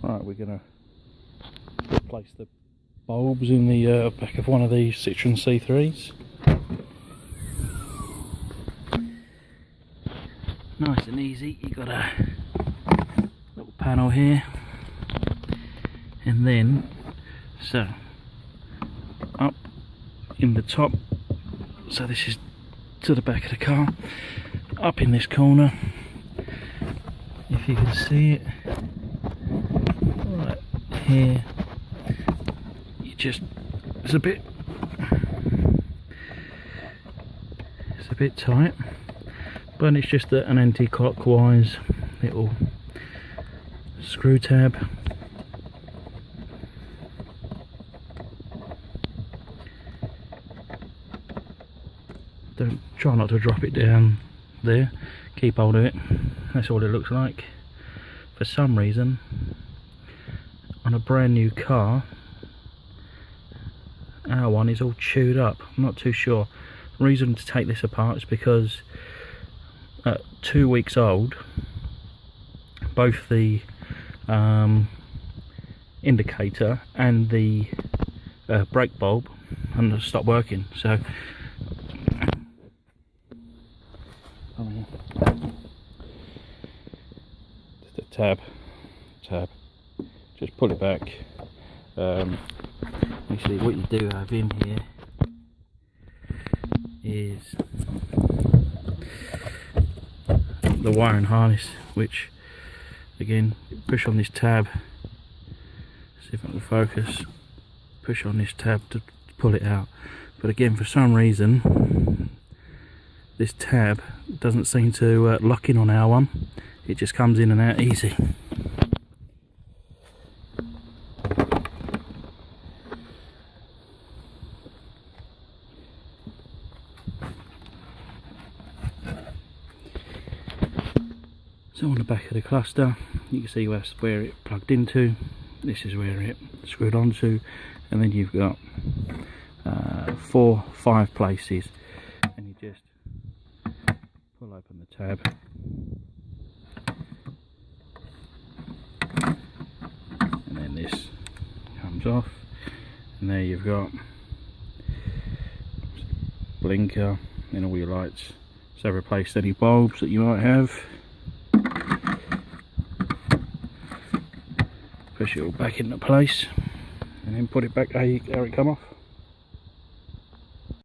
Right, we're going to replace the bulbs in the back of one of these Citroen C3s. Nice and easy. You've got a little panel here, and then so up in the top, so this is to the back of the car, up in this corner, if you can see it right here, you just, it's a bit tight, but it's just an anti-clockwise little screw tab. Don't try not to drop it down there, keep hold of it. That's all it looks like. For some reason on a brand new car, our one is all chewed up. I'm not too sure. The reason to take this apart is because at 2 weeks old, both the indicator and the brake bulb stopped working. So just a tab, just pull it back. You see what you do have in here is the wiring harness, which again, push on this tab, see if I can focus, push on this tab to pull it out. But again, for some reason this tab doesn't seem to lock in on our one. It just comes in and out easy. So on the back of the cluster, you can see that's where it plugged into. This is where it screwed onto, and then you've got 5 places, and you just pull open the tab, and then this comes off, and there you've got blinker and all your lights. So replace any bulbs that you might have. Push it all back into place, and then put it back how it come off.